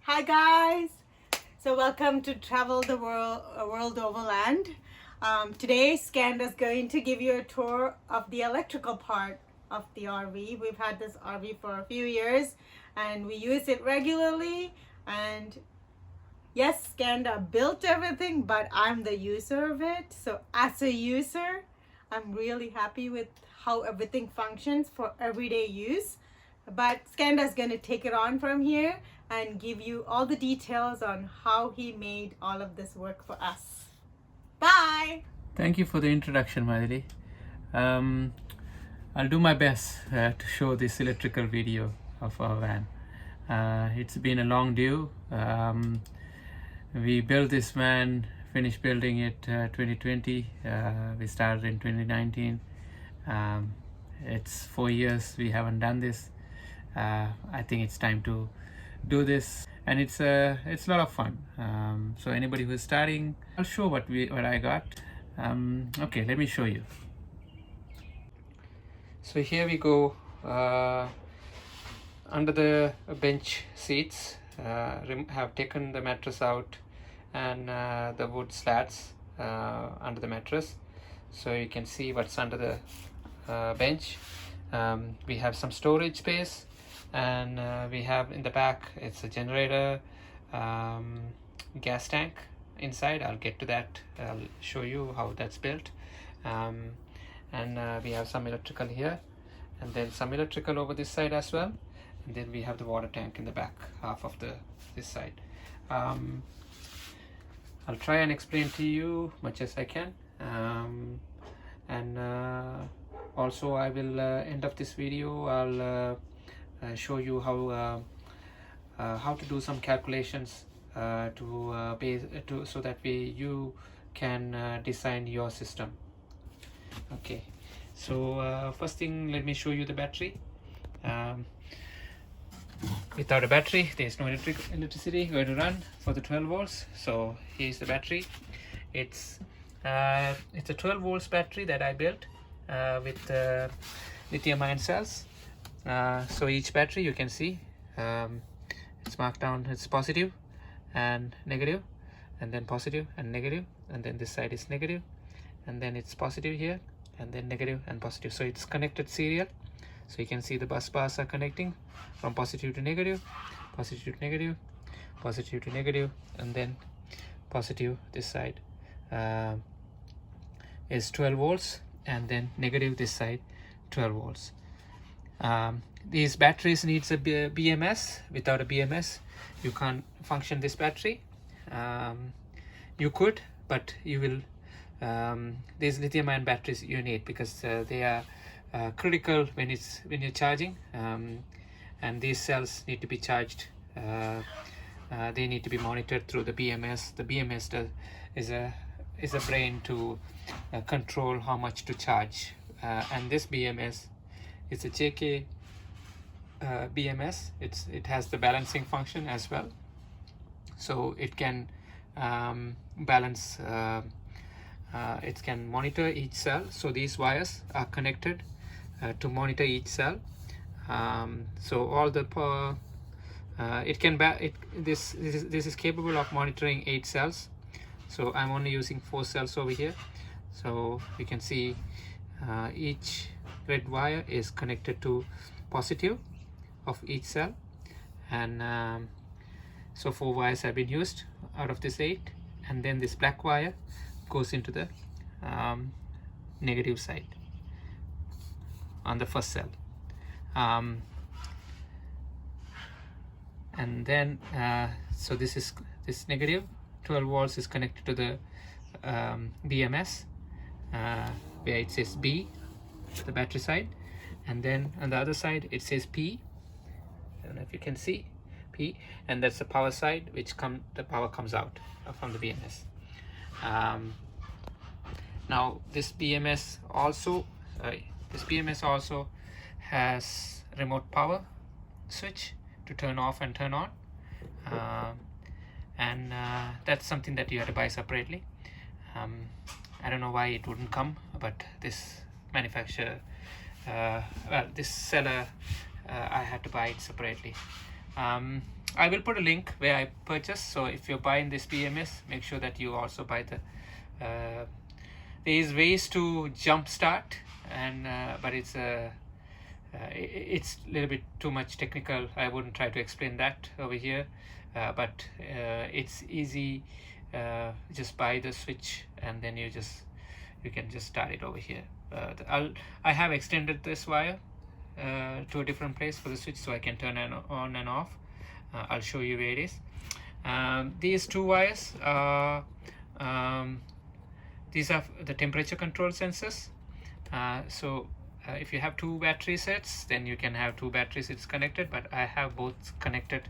Hi guys! So welcome to Travel the World Overland. Today Skanda is going to give you a tour of the electrical part of the RV. We've had this RV for a few years and we use it regularly, and yes, Skanda built everything, but I'm the user of it. So as a user, I'm really happy with how everything functions for everyday use. But Skanda is going to take it on from here and give you all the details on how he made all of this work for us. Bye! Thank you for the introduction, Madhuri. I'll do my best to show this electrical video of our van. It's been a long due. We built this van, finished building it 2020. We started in 2019. It's 4 years we haven't done this. I think it's time to do this, and it's a lot of fun. So anybody who's starting, I'll show what I got. Okay, let me show you. So here we go. Under the bench seats, have taken the mattress out and the wood slats under the mattress, so you can see what's under the bench. We have some storage space, and we have in the back, it's a generator, gas tank inside. I'll get to that. I'll show you how that's built. And we have some electrical here, and then some electrical over this side as well, and then we have the water tank in the back half of this side. I'll try and explain to you much as I can, and also I will end of this video, I'll show you how to do some calculations so that you can design your system. Okay, so first thing, let me show you the battery. Without a battery, there's no electricity going to run for the 12 volts. So here's the battery. It's a 12 volts battery that I built with lithium-ion cells. So each battery, you can see, it's marked down. It's positive and negative, and then positive and negative, and then this side is negative, and then it's positive here, and then negative and positive. So it's connected serial. So you can see the bus bars are connecting from positive to negative, positive to negative, positive to negative, and then positive this side is 12 volts, and then negative this side 12 volts. These batteries needs a BMS. Without a BMS, you can't function this battery. You could, but you will. These lithium-ion batteries you need, because they are critical when you're charging, and these cells need to be charged. They need to be monitored through the BMS. The BMS is a brain to control how much to charge, and this BMS is a JK BMS. It has the balancing function as well, so it can balance. It can monitor each cell. So these wires are connected to monitor each cell. So all the this is capable of monitoring 8 cells. So I'm only using 4 cells over here. So you can see each red wire is connected to positive of each cell, and so 4 wires have been used out of this 8, and then this black wire goes into the negative side on the first cell, and then so this negative 12 volts is connected to the BMS, where it says B, the battery side, and then on the other side it says P. I don't know if you can see P, and that's the power side, which the power comes out from the BMS. Now this BMS also has remote power switch to turn off and turn on, and that's something that you have to buy separately. I don't know why it wouldn't come, but this manufacturer, this seller, I had to buy it separately. I will put a link where I purchased. So if you're buying this BMS, make sure that you also buy the there is ways to jumpstart, and but it's a it's a little bit too much technical. I wouldn't try to explain that over here, but it's easy. Just buy the switch and then you can just start it over here. I have extended this wire to a different place for the switch, so I can turn it on and off. I'll show you where it is. These two wires are these are the temperature control sensors. So if you have two battery sets, then you can have two battery sets connected, but I have both connected,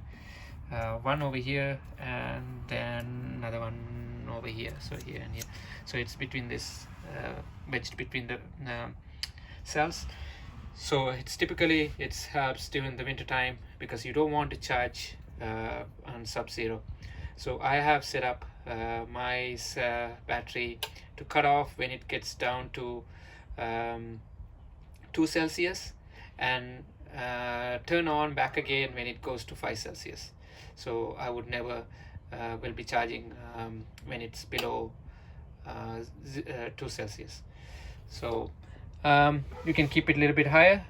one over here and then another one over here, so here and here. So it's between this wedged between the cells. So it's typically it helps during the winter time because you don't want to charge on sub-zero. So I have set up my battery to cut off when it gets down to 2 Celsius and turn on back again when it goes to 5 Celsius. So I would never will be charging when it's below 2 Celsius. So you can keep it a little bit higher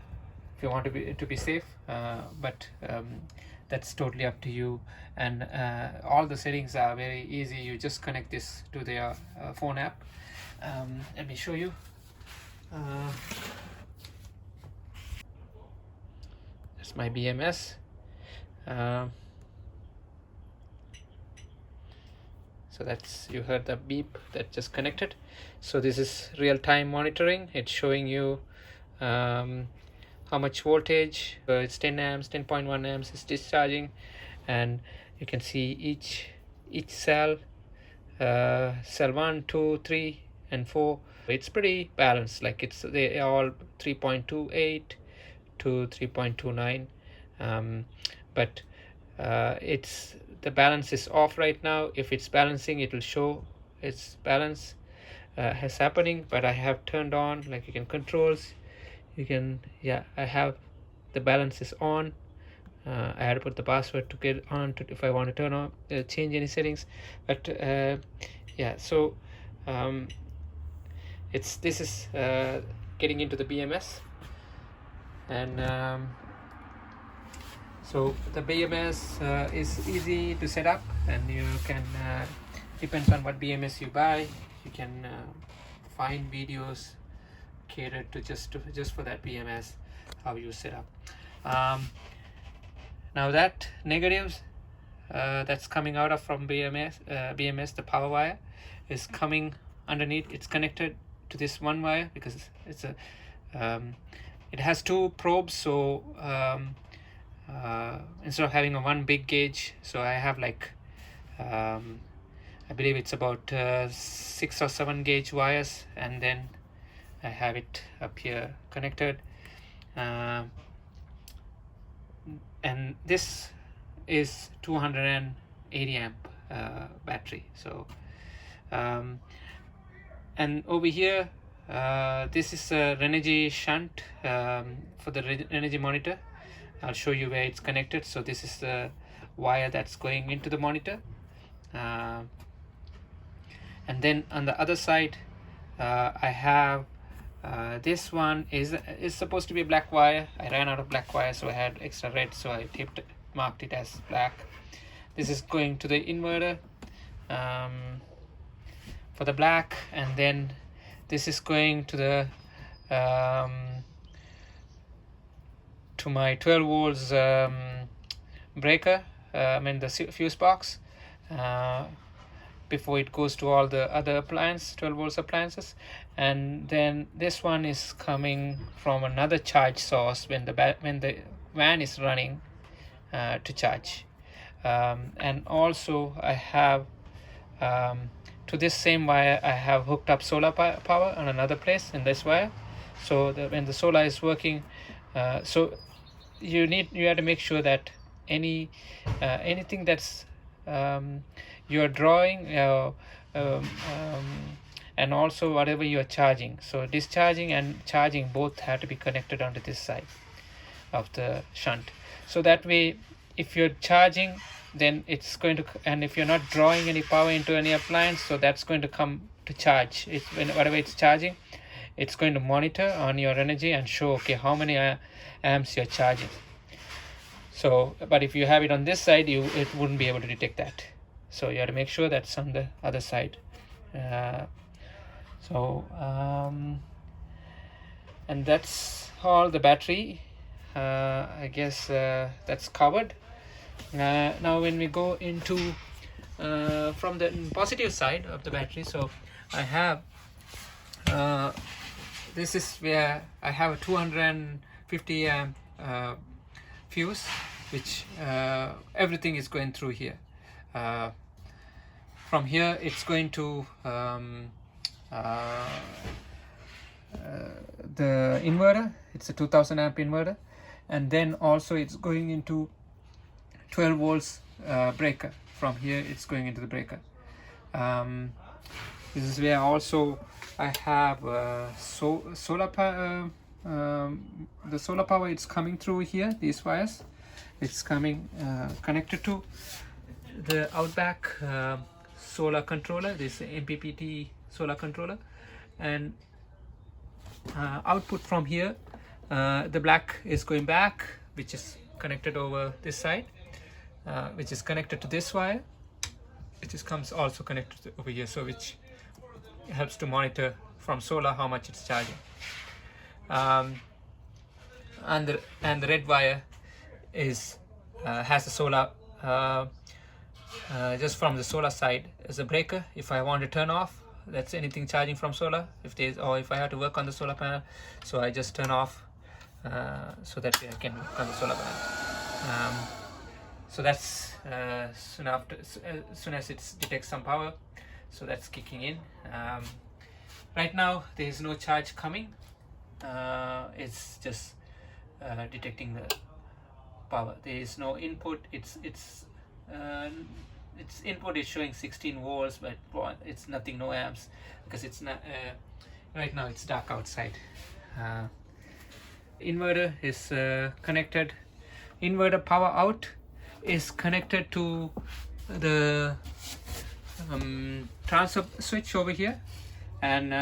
if you want to be safe, but that's totally up to you. And all the settings are very easy. You just connect this to their phone app. Let me show you. That's my BMS. So that's, you heard the beep that just connected. So this is real-time monitoring. It's showing you how much voltage. It's 10 amps, 10.1 amps is discharging, and you can see each cell, cell 1, 2, 3 and 4. It's pretty balanced, like they are all 3.28 to 3.29, but it's the balance is off right now. If it's balancing, it will show its balance has happening, but I have turned on, like you can controls, you can, yeah, I have the balance is on. I had to put the password to get on to, if I want to turn on change any settings, but yeah, so this is getting into the BMS. And so the BMS is easy to set up, and you can depends on what BMS you buy, you can find videos catered to just for that BMS, how you set up. Now that negatives that's coming out of from BMS, the power wire is coming underneath. It's connected to this one wire because it's a it has two probes, so instead of having a one big gauge, so I have like I believe it's about 6 or 7 gauge wires, and then I have it up here connected, and this is 280 amp battery. So and over here this is a Renogy shunt for the Renogy monitor. I'll show you where it's connected. So this is the wire that's going into the monitor, and then on the other side I have this one is supposed to be a black wire. I ran out of black wire, so I had extra red, so I marked it as black. This is going to the inverter for the black, and then this is going to the to my 12 volts breaker, I mean the fuse box, before it goes to all the other 12 volts appliances. And then this one is coming from another charge source when the van is running to charge. And also I have to this same wire I have hooked up solar power on another place in this wire, so that when the solar is working, so you have to make sure that anything that's you're drawing and also whatever you are charging, so discharging and charging both have to be connected onto this side of the shunt. So that way if you're charging, then it's going to, and if you're not drawing any power into any appliance, so that's going to come to charge. It's whatever it's charging, it's going to monitor on your energy and show, okay, how many amps you're charging. So, but if you have it on this side, it wouldn't be able to detect that. So you have to make sure that's on the other side. And that's all the battery. I guess that's covered. Now when we go into from the positive side of the battery, so I have this is where I have a 250 amp fuse, which everything is going through here. From here it's going to the inverter. It's a 2000 amp inverter, and then also it's going into 12 volts breaker. From here it's going into the breaker. This is where also I have solar power. The solar power, it's coming through here, these wires. It's coming connected to the Outback solar controller, this MPPT solar controller, and output from here, the black is going back, which is connected over this side, which is connected to this wire, which is comes also connected to over here, so which helps to monitor from solar how much it's charging. And the red wire is has a solar just from the solar side as a breaker. If I want to turn off, that's anything charging from solar, if there's, or if I have to work on the solar panel, so I just turn off so that I can work on the solar panel. So that's soon after, as soon as it detects some power, so that's kicking in. Right now there is no charge coming. It's just detecting the power. There is no input. Its input is showing 16 volts, but it's nothing, no amps, because it's not right now it's dark outside. Inverter is connected. Inverter power out is connected to the transfer switch over here, and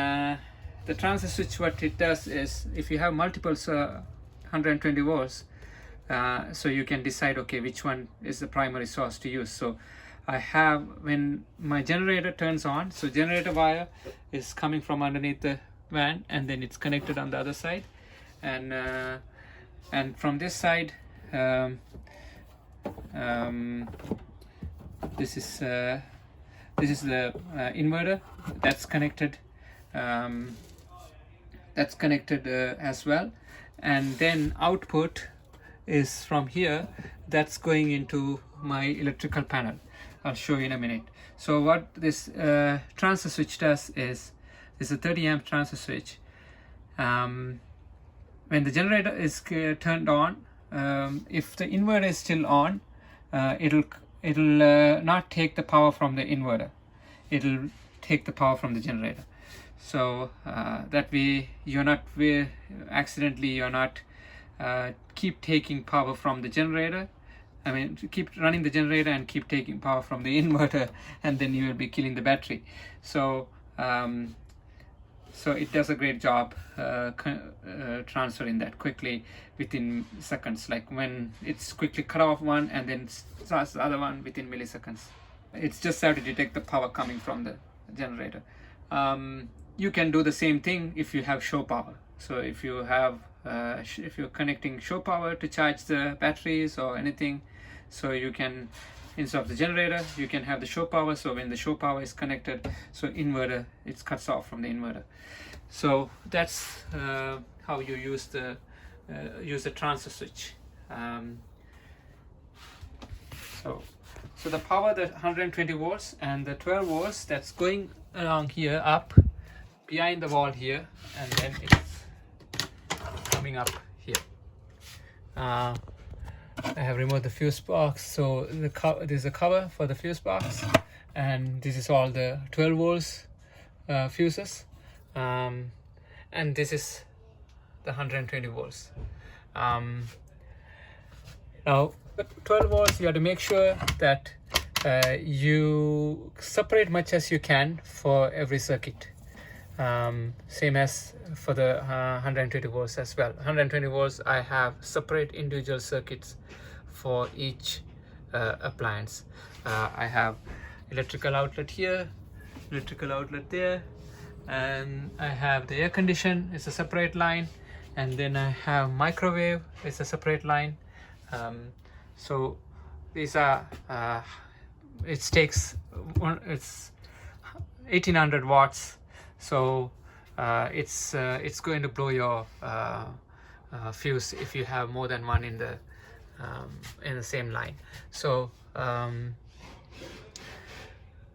the transfer switch, what it does is, if you have multiple 120 volts, so you can decide, okay, which one is the primary source to use. So I have, when my generator turns on, so generator wire is coming from underneath the van, and then it's connected on the other side, and from this side, this is the inverter that's connected. That's connected as well, and then output is from here, that's going into my electrical panel. I'll show you in a minute. So what this transfer switch does is, this is a 30 amp transfer switch. When the generator is turned on, if the inverter is still on, it'll not take the power from the inverter. It'll take the power from the generator. So that way you're not keep taking power from the generator. I mean, keep running the generator and keep taking power from the inverter, and then you will be killing the battery. So so it does a great job transferring that quickly within seconds, like when it's quickly cut off one and then starts the other one within milliseconds. It's just have to detect the power coming from the generator. You can do the same thing if you have show power. So if you have if you're connecting show power to charge the batteries or anything, so you can, instead of the generator, you can have the show power. So when the show power is connected, so inverter, it cuts off from the inverter. So that's how you use the transfer switch. So the power, the 120 volts and the 12 volts, that's going along here up behind the wall here, and then it's coming up here. I have removed the fuse box, so there's a cover for the fuse box, and this is all the 12 volts fuses, and this is the 120 volts. Now The 12 volts, you have to make sure that you separate much as you can for every circuit. Same as for the 120 volts as well. 120 volts, I have separate individual circuits for each appliance. I have electrical outlet here, electrical outlet there, and I have the air condition, it's a separate line, and then I have microwave, it's a separate line. So these are it takes it's 1800 watts, so it's going to blow your fuse if you have more than one in the same line. So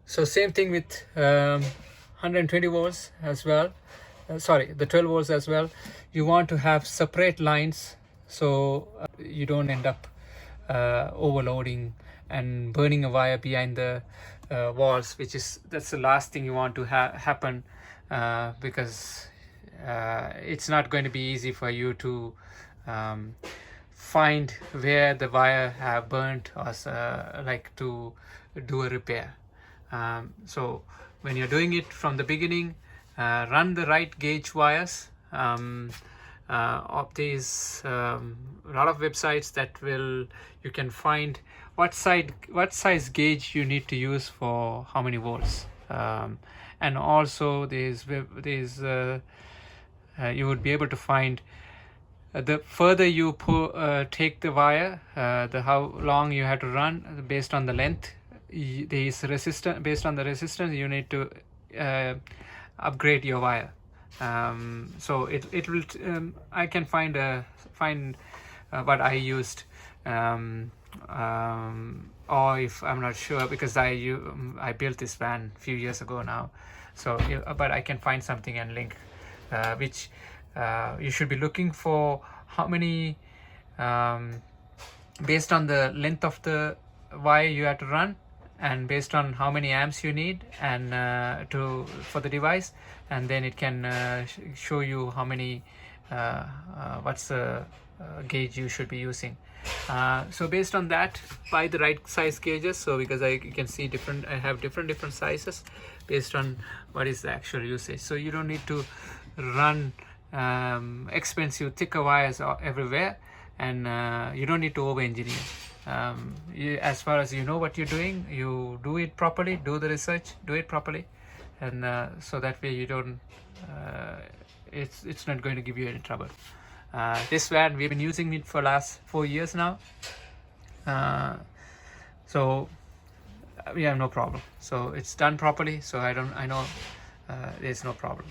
so same thing with 120 volts as well, sorry, the 12 volts as well. You want to have separate lines, so you don't end up overloading and burning a wire behind the walls, that's the last thing you want to happen, because it's not going to be easy for you to find where the wire have burnt, or like to do a repair. So when you're doing it from the beginning, run the right gauge wires. Of these a lot of websites that you can find what size gauge you need to use for how many volts, and also you would be able to find the further you take the wire, the how long you have to run based on the length. There is resistance, based on the resistance you need to upgrade your wire. So it will I can find what I used, or if I'm not sure, because I built this van a few years ago now, so but I can find something and link, which you should be looking for how many, based on the length of the wire you have to run, and based on how many amps you need, and for the device, and then it can show you how many what's the gauge you should be using. So based on that, buy the right size gauges. So because you can see I have different sizes based on what is the actual usage. So you don't need to run expensive thicker wires everywhere, and you don't need to over engineer. As far as you know what you're doing, you do it properly, do the research, do it properly, and so that way you don't it's not going to give you any trouble. This van, we've been using it for last 4 years now, so we have no problem. So it's done properly, so I know there's no problem.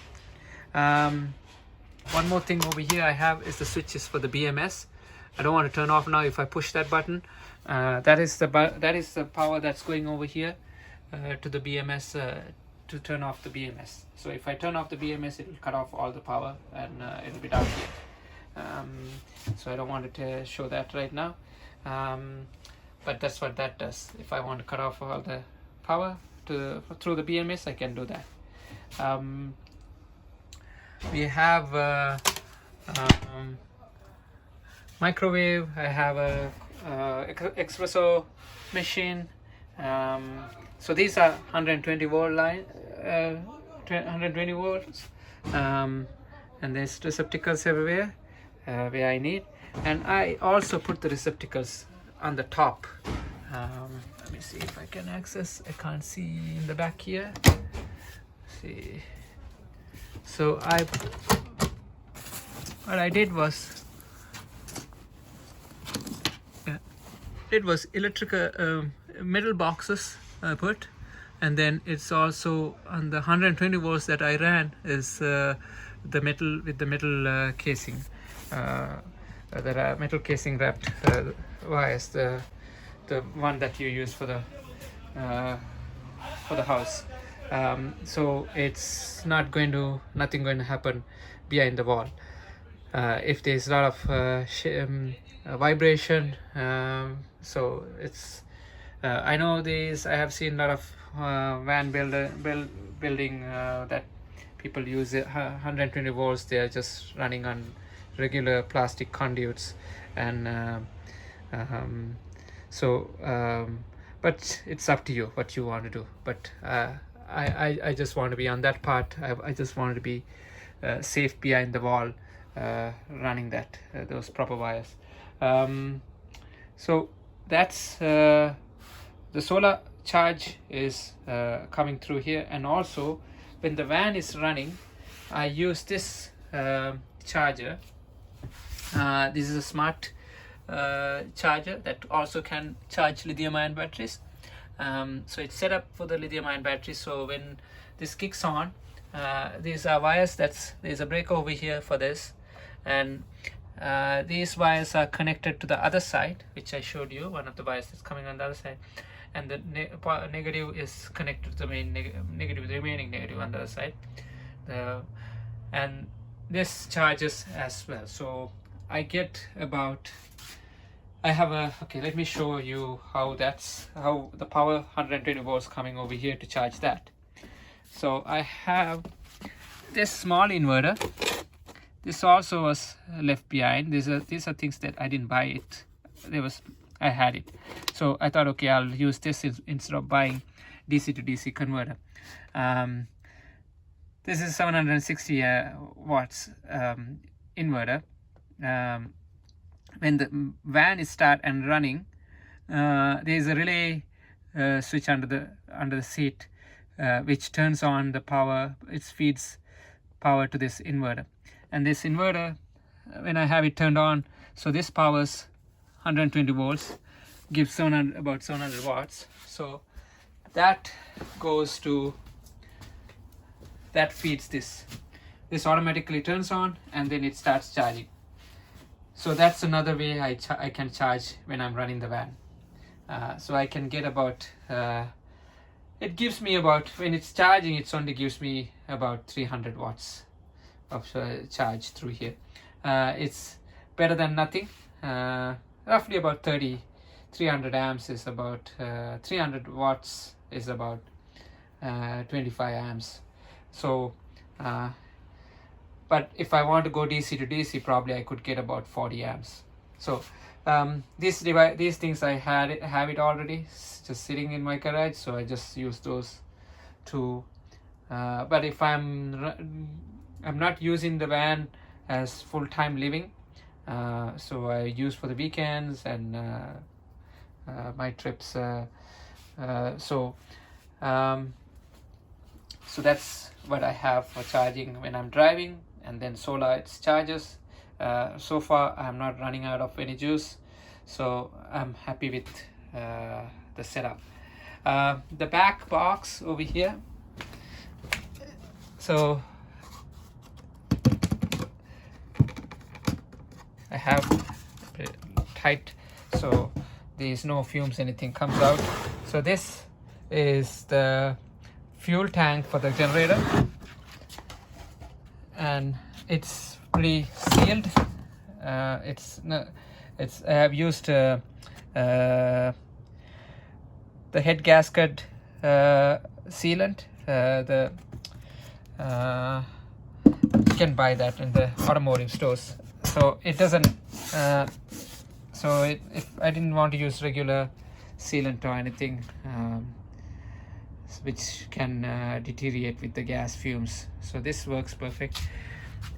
One more thing over here I have is the switches for the BMS. I don't want to turn off now. If I push that button, that is the power that's going over here to the BMS, to turn off the BMS. So if I turn off the BMS, it will cut off all the power, and it will be down here. So I don't want to show that right now, but that's what that does. If I want to cut off all the power through the BMS, I can do that. We have microwave. I have a espresso machine. So these are 120 volt line, 120 volts, and there's receptacles everywhere where I need, and I also put the receptacles on the top. Let me see if I can access. I can't see in the back here. Let's see. So what I did was electrical metal boxes I put, and then it's also on the 120 volts that I ran is the metal with the metal casing. There are metal casing wrapped wires, the one that you use for the house. So it's nothing going to happen behind the wall. If there's a lot of vibration, so it's I know these. I have seen a lot of van building that people use 120 volts. They are just running on regular plastic conduits, and So but it's up to you what you want to do. But I just want to be on that part. I just want to be safe behind the wall, running that those proper wires. So that's the solar charge is coming through here. And also when the van is running, I use this charger. This is a smart charger that also can charge lithium ion batteries. So it's set up for the lithium ion battery. So when this kicks on, these are wires, there's a breaker over here for this, and these wires are connected to the other side, which I showed you, one of the wires that's coming on the other side, and the negative is connected to the main negative, the remaining negative on the other side, and this charges as well. So I get about, I have a, okay, let me show you how the power 120 volts coming over here to charge that. So I have this small inverter. This also was left behind. These are things that I didn't buy it. I had it. So I thought, okay, I'll use this instead of buying DC to DC converter. This is 760 watts inverter. When the van is start and running, there is a relay switch under the seat, which turns on the power. It feeds power to this inverter, and this inverter, when I have it turned on, so this powers 120 volts, gives about 700 watts. So that goes to, that feeds this automatically turns on, and then it starts charging. So that's another way I can charge when I'm running the van. So I can get about, it gives me about, when it's charging, it only gives me about 300 watts of charge through here. It's better than nothing. Roughly about 300 amps is about, 300 watts is about 25 amps. So but if I want to go DC to DC, probably I could get about 40 amps. So these things I have it already just sitting in my garage, so I just use those to but if I'm not using the van as full-time living, so I use for the weekends and my trips, so that's what I have for charging when I'm driving. And then solar, it's charges. So far I'm not running out of any juice, so I'm happy with the setup. The back box over here, so I have tight, so there's no fumes, anything comes out. So this is the fuel tank for the generator, and it's pretty sealed. I have used the head gasket sealant. You can buy that in the automotive stores. So it doesn't. If I didn't want to use regular sealant or anything, which can deteriorate with the gas fumes, so this works perfect.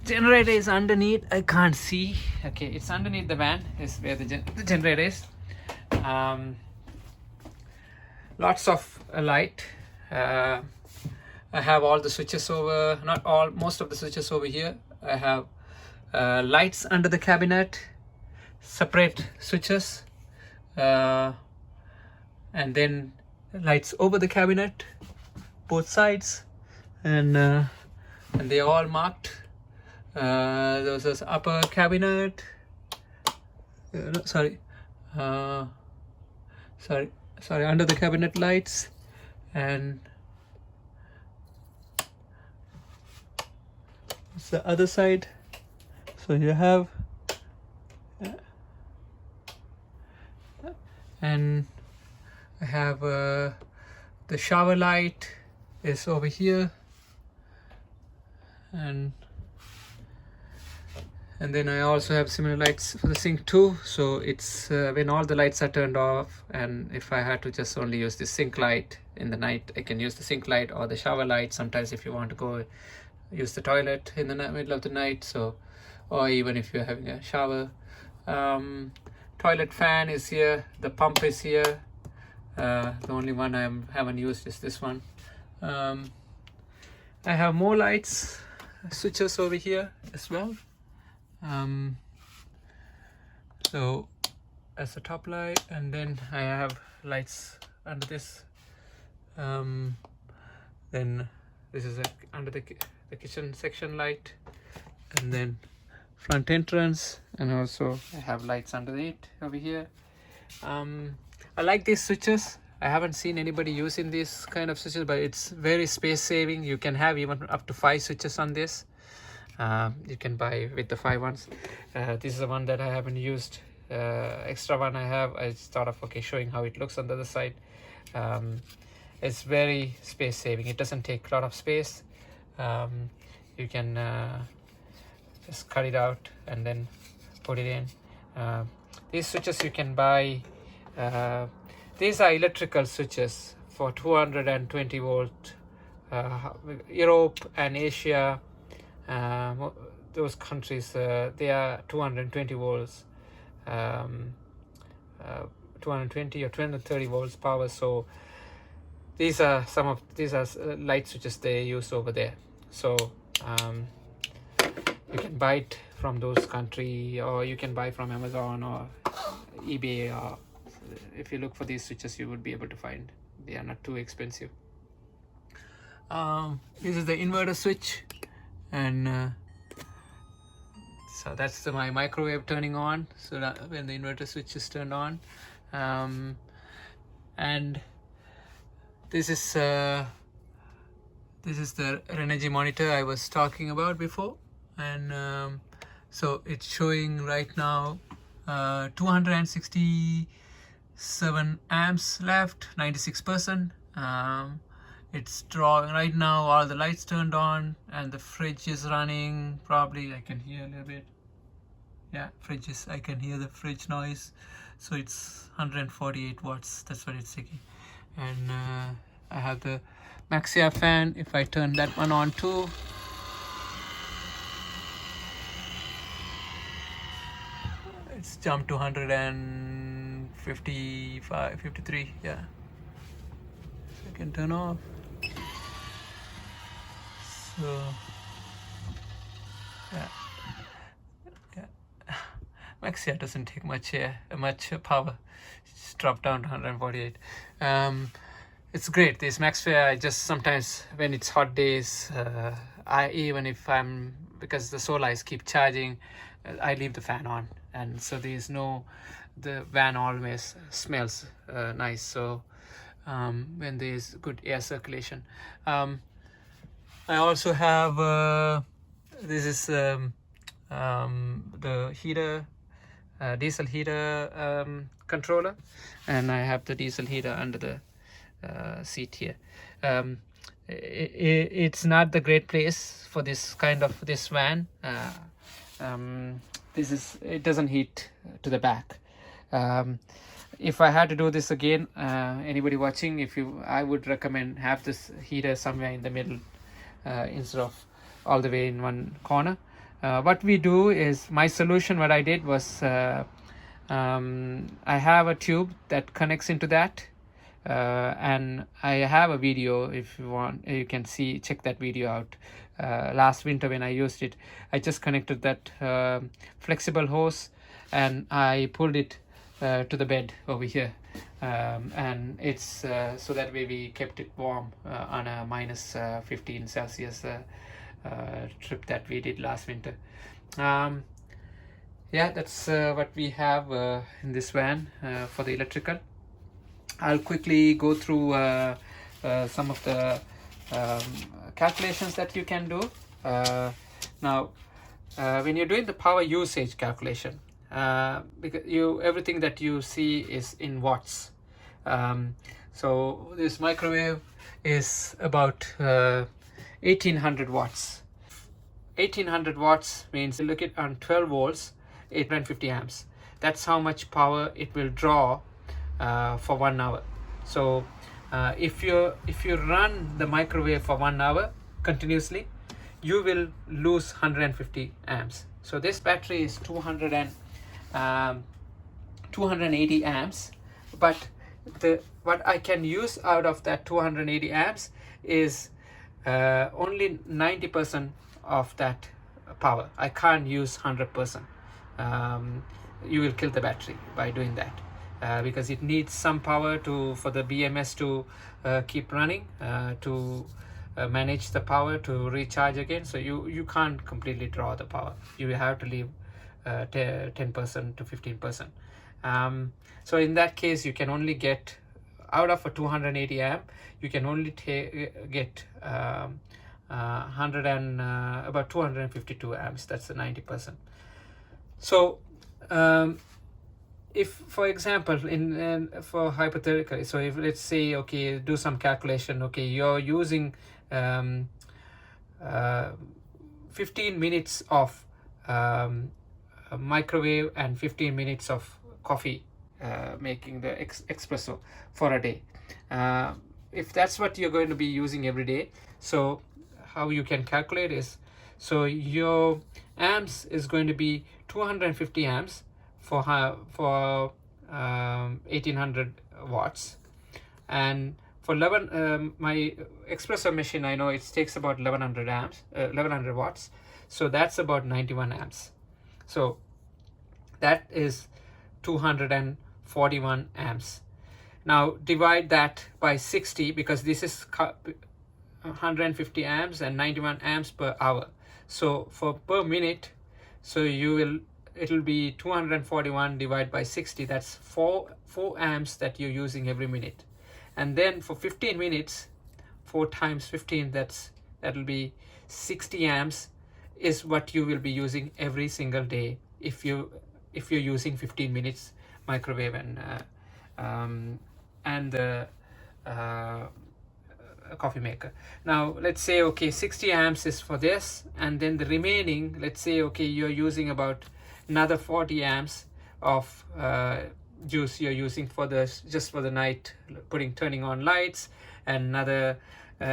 Generator is underneath, I can't see. Okay, it's underneath the van is where the generator is. Lots of light. I have all the switches over, not all, most of the switches over here. I have lights under the cabinet, separate switches, and then lights over the cabinet, both sides, and they're all marked. Those is upper cabinet. Sorry, under the cabinet lights, and it's the other side. So you have, and I have the shower light is over here, and And then I also have similar lights for the sink too. So it's when all the lights are turned off, and if I had to just only use the sink light in the night, I can use the sink light or the shower light. Sometimes if you want to go use the toilet in the middle of the night, so, or even if you're having a shower. Toilet fan is here, the pump is here. The only one I haven't used is this one. I have more lights, switches over here as well. So as a top light, and then I have lights under this. Then this is under the kitchen section light, and then front entrance, and also I have lights under it over here. I like these switches. I haven't seen anybody using these kind of switches, but it's very space saving. You can have even up to 5 switches on this. You can buy with the 5 ones. This is the one that I haven't used. Extra one I have. I thought of showing how it looks on the other side. It's very space saving. It doesn't take a lot of space. You can just cut it out and then put it in. These switches you can buy. These are electrical switches for 220 volt. Europe and Asia, those countries, they are 220 volts, 220 or 230 volts power. So these are light switches they use over there. So you can buy it from those country, or you can buy from Amazon or eBay, or if you look for these switches you would be able to find. They are not too expensive. This is the inverter switch, and so that's my microwave turning on, so that when the inverter switch is turned on. And this is the Renogy monitor I was talking about before, and so it's showing right now 267 amps left, 96%. It's drawing right now, all the lights turned on, and the fridge is running. Probably I can hear a little bit. Yeah, I can hear the fridge noise. So it's 148 watts, that's what it's taking. And I have the Maxia fan. If I turn that one on too, it's jumped to 155, 53, yeah. So I can turn off. So, yeah. Maxia doesn't take much power. It's dropped down to 148. It's great. This Maxia, I just sometimes when it's hot days, because the solar lights keep charging, I leave the fan on, and so the van always smells nice. So when there is good air circulation. I also have this is the heater, diesel heater controller, and I have the diesel heater under the seat here. It's not the great place for this van. It doesn't heat to the back. If I had to do this again, anybody watching, I would recommend have this heater somewhere in the middle, instead of all the way in one corner. What we do is, my solution, what I did was, I have a tube that connects into that, and I have a video. If you want, you can check that video out. Last winter when I used it, I just connected that flexible hose, and I pulled it to the bed over here, and it's so that way we kept it warm on a minus 15 Celsius trip that we did last winter. Yeah, that's what we have in this van for the electrical. I'll quickly go through some of the calculations that you can do. Now, when you're doing the power usage calculation, because everything that you see is in watts. So this microwave is about 1800 watts. 1800 watts means, look at on 12 volts, 850 amps. That's how much power it will draw for 1 hour. So if you run the microwave for 1 hour continuously, you will lose 150 amps. So this battery is 280 amps, but what I can use out of that 280 amps is only 90% of that power. I can't use 100%. You will kill the battery by doing that, because it needs some power for the BMS to keep running, to manage the power, to recharge again. So you can't completely draw the power. You have to leave 10% to 15%. So in that case, you can only get, out of a 280 amp, you can only get about 252 amps. That's the 90%. So if, for example, for hypothetically, so if let's say, okay, do some calculation, okay, you're using 15 minutes of microwave and 15 minutes of coffee, making the espresso for a day. If that's what you're going to be using every day, so how you can calculate is, so your amps is going to be 250 amps for 1800 watts, and for 11 my espresso machine, I know it takes about 1100 watts, so that's about 91 amps. So that is 241 amps. Now divide that by 60, because this is 150 amps and 91 amps per hour. So for per minute, so it'll be 241 divided by 60. That's 4 amps that you're using every minute. And then for 15 minutes, 4 times 15, that'll be 60 amps is what you will be using every single day if you're using 15 minutes microwave and the coffee maker. Now let's say, okay, 60 amps is for this, and then the remaining, let's say, okay, you're using about another 40 amps of juice you're using just for the night, turning on lights, and another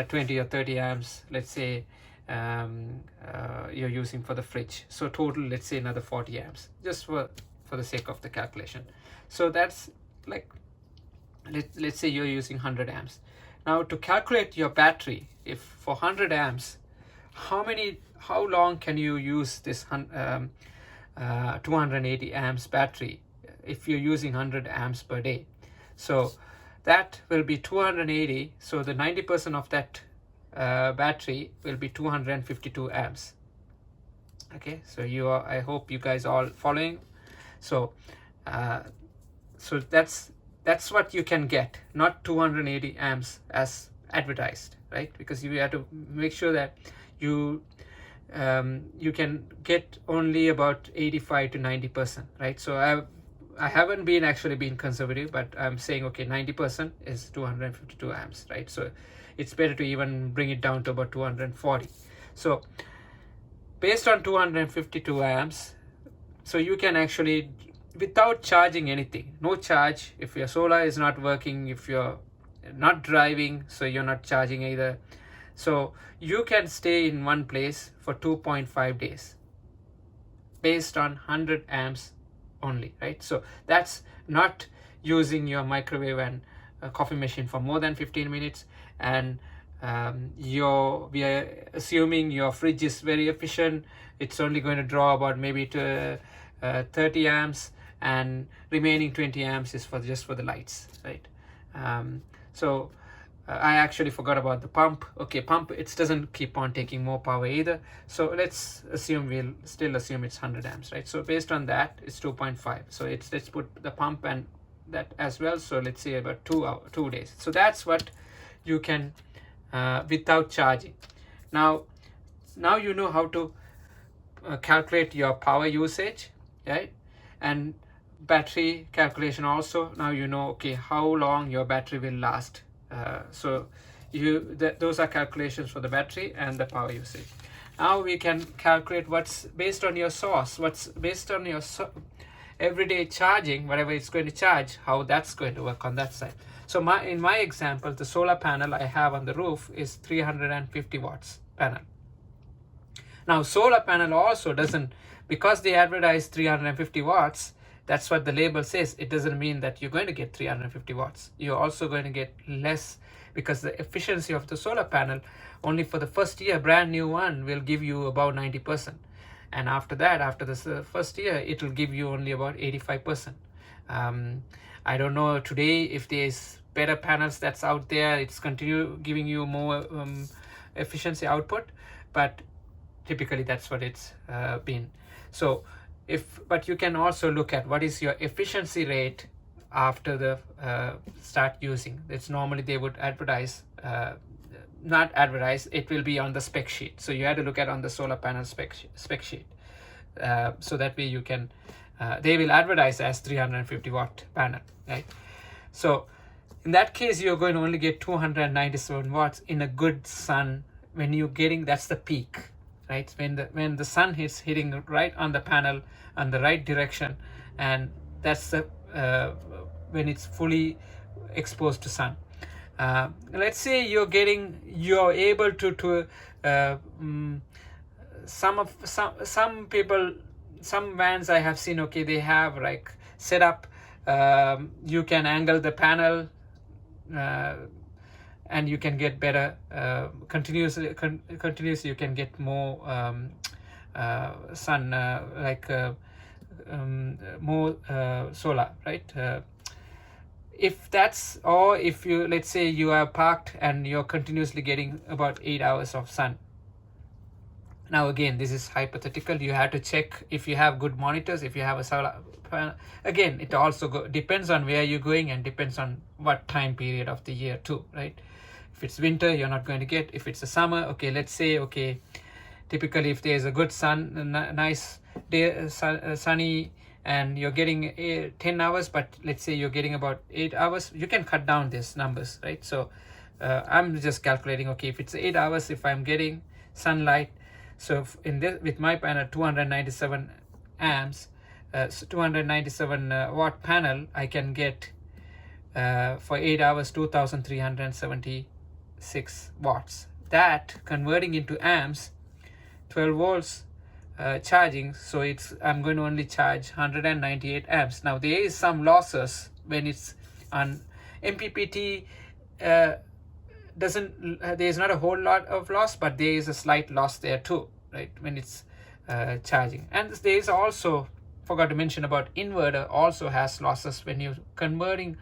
20 or 30 amps, let's say, you're using for the fridge. So total, let's say, another 40 amps, just for the sake of the calculation. So that's like, let's say you're using 100 amps. Now to calculate your battery, if for 100 amps, how long can you use this 280 amps battery if you're using 100 amps per day? So that will be 280. So the 90% of that battery will be 252 amps. Okay, so I hope you guys all following. So so that's what you can get, not 280 amps as advertised, right? Because you have to make sure that you can get only about 85 to 90%, right? So I haven't actually been conservative, but I'm saying, okay, 90% is 252 amps, right? So it's better to even bring it down to about 240. So based on 252 amps, so you can actually, without charging anything, no charge, if your solar is not working, if you're not driving, so you're not charging either, so you can stay in one place for 2.5 days based on 100 amps only, right? So that's not using your microwave and coffee machine for more than 15 minutes, and we are assuming your fridge is very efficient. It's only going to draw about maybe to 30 amps, and remaining 20 amps is just for the lights, right? So I actually forgot about the pump. Okay, pump, it doesn't keep on taking more power either. So let's assume, we'll still assume it's 100 amps, right? So based on that, it's 2.5. So let's put the pump and that as well. So let's say about 2 days. So that's what you can without charging. Now you know how to calculate your power usage, right? And battery calculation also. Now you know, okay, how long your battery will last. So those are calculations for the battery and the power usage. Now we can calculate what's based on your source, what's based on your everyday charging, whatever it's going to charge, how that's going to work on that side. So in my example, the solar panel I have on the roof is 350 watts panel. Now solar panel also doesn't, because they advertise 350 watts, that's what the label says. It doesn't mean that you're going to get 350 watts. You're also going to get less, because the efficiency of the solar panel only for the first year, brand new one, will give you about 90%. And after that, after the first year, it will give you only about 85%. I don't know today if there's better panels that's out there. It's continue giving you more efficiency output, but typically that's what it's been. So but you can also look at what is your efficiency rate after the start using. It's normally they would advertise, not advertise, it will be on the spec sheet. So you have to look at on the solar panel spec sheet. So that way you can, they will advertise as 350 watt panel, right? So in that case, you're going to only get 297 watts in a good sun when you're getting, that's the peak, right? When the sun is hitting right on the panel on the right direction, and that's the when it's fully exposed to sun. Let's say you're able to some people, some vans I have seen, okay, they have like set up, you can angle the panel, and you can get better continuously you can get more sun, more solar, right? If that's, or if you, let's say you are parked and you're continuously getting about 8 hours of sun. Now again, this is hypothetical. You have to check if you have good monitors, if you have a solar panel. Again, it also depends on where you're going and depends on what time period of the year too, right? If it's winter, you're not going to get. If it's a summer, okay, let's say, okay, typically if there's a good sun, nice day, sunny, and you're getting 10 hours, but let's say you're getting about 8 hours, you can cut down these numbers, right? So I'm just calculating, okay, if it's 8 hours, if I'm getting sunlight, so in this, with my panel 297 amps, so 297 watt panel, I can get for 8 hours 2376 watts. That converting into amps, 12 volts charging, so I'm going to only charge 198 amps. Now there is some losses when it's on MPPT. There's not a whole lot of loss, but there is a slight loss there too, right, when it's charging. And there is also, forgot to mention about inverter, also has losses when you're converting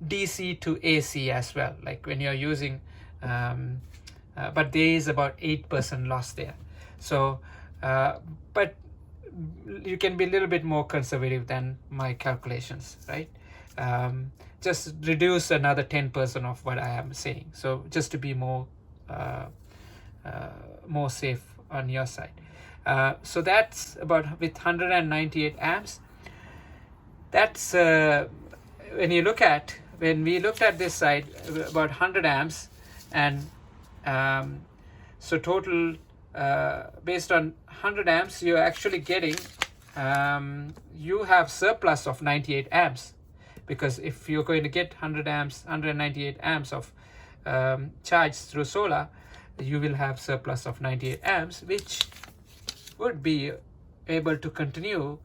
DC to AC as well, like when you're using but there is about 8% loss there. So but you can be a little bit more conservative than my calculations, right? Just reduce another 10% of what I am saying, so just to be more safe on your side. So that's about with 198 amps. That's when we looked at this side, about 100 amps, and so total based on 100 amps, you're actually getting you have surplus of 98 amps, because if you're going to get 198 amps of charge through solar, you will have surplus of 98 amps, which would be able to continue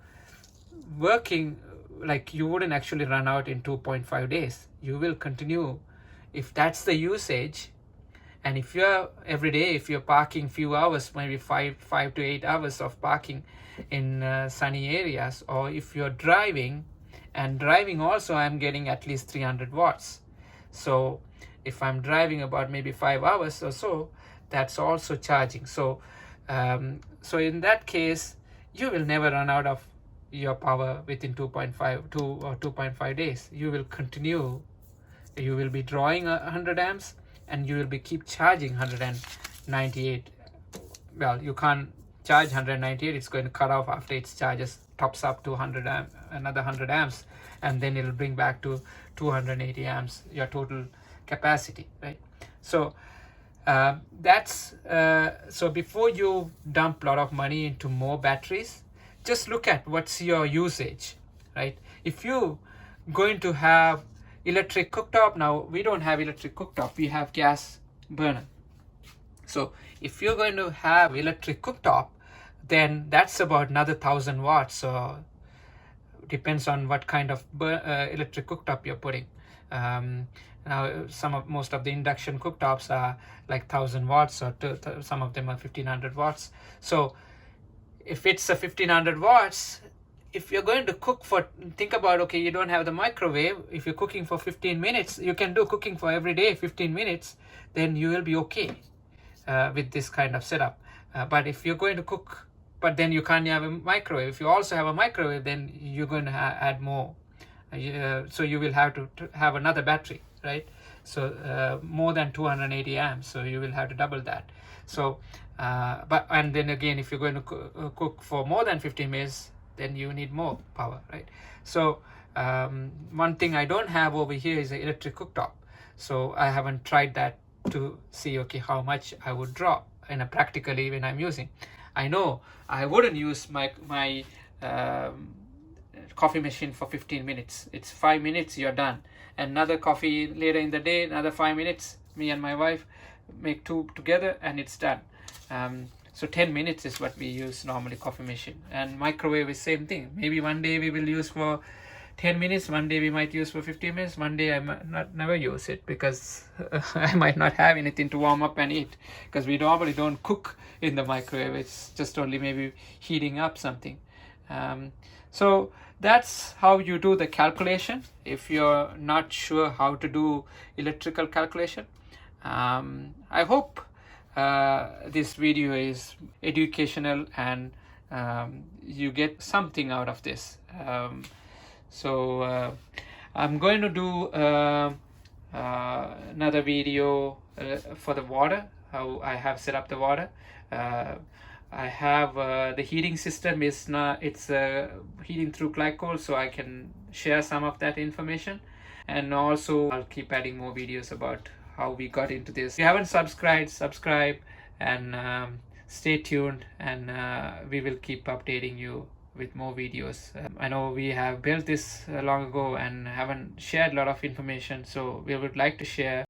working. Like, you wouldn't actually run out in 2.5 days. You will continue if that's the usage. And if you're every day, if you're parking few hours, maybe 5 to 8 hours of parking in sunny areas, or if you're driving, and driving also, I'm getting at least 300 watts. So if I'm driving about maybe 5 hours or so, that's also charging. So so in that case, you will never run out of your power within 2.5 days. You will continue. You will be drawing 100 amps, and you will be keep charging 198. Well, you can't charge 198. It's going to cut off after its charges tops up to 100 another 100 amps, and then it'll bring back to 280 amps, your total capacity, right? So So before you dump a lot of money into more batteries, just look at what's your usage, right? If you going to have electric cooktop, now we don't have electric cooktop, we have gas burner. So if you're going to have electric cooktop, then that's about another 1,000 watts. So depends on what kind of electric cooktop you're putting. Now most of the induction cooktops are like 1,000 watts, or some of them are 1,500 watts. So if it's a 1,500 watts, if you're going to cook for, think about, okay, you don't have the microwave, if you're cooking for 15 minutes, you can do cooking for every day 15 minutes, then you will be okay with this kind of setup. But if you're going to cook, but then you can't have a microwave, if you also have a microwave, then you're going to add more. So you will have to have another battery, right? So more than 280 amps, so you will have to double that. So and then again, if you're going to cook for more than 15 minutes, then you need more power, right? So one thing I don't have over here is an electric cooktop, so I haven't tried that to see, okay, how much I would draw in a practically when I'm using. I know I wouldn't use my coffee machine for 15 minutes. It's 5 minutes, you're done. Another coffee later in the day, another 5 minutes, me and my wife make two together and it's done. So 10 minutes is what we use normally, coffee machine. And microwave is same thing. Maybe one day we will use for 10 minutes, one day we might use for 15 minutes, one day I might never use it because I might not have anything to warm up and eat, because we normally don't cook in the microwave. It's just only maybe heating up something. So that's how you do the calculation if you're not sure how to do electrical calculation. I hope this video is educational and you get something out of this. So I'm going to do another video for the water, how I have set up the water. I have the heating system is not, it's heating through glycol, so I can share some of that information. And also I'll keep adding more videos about how we got into this. If you haven't subscribed, subscribe and stay tuned, and we will keep updating you with more videos. I know we have built this long ago and haven't shared a lot of information, so we would like to share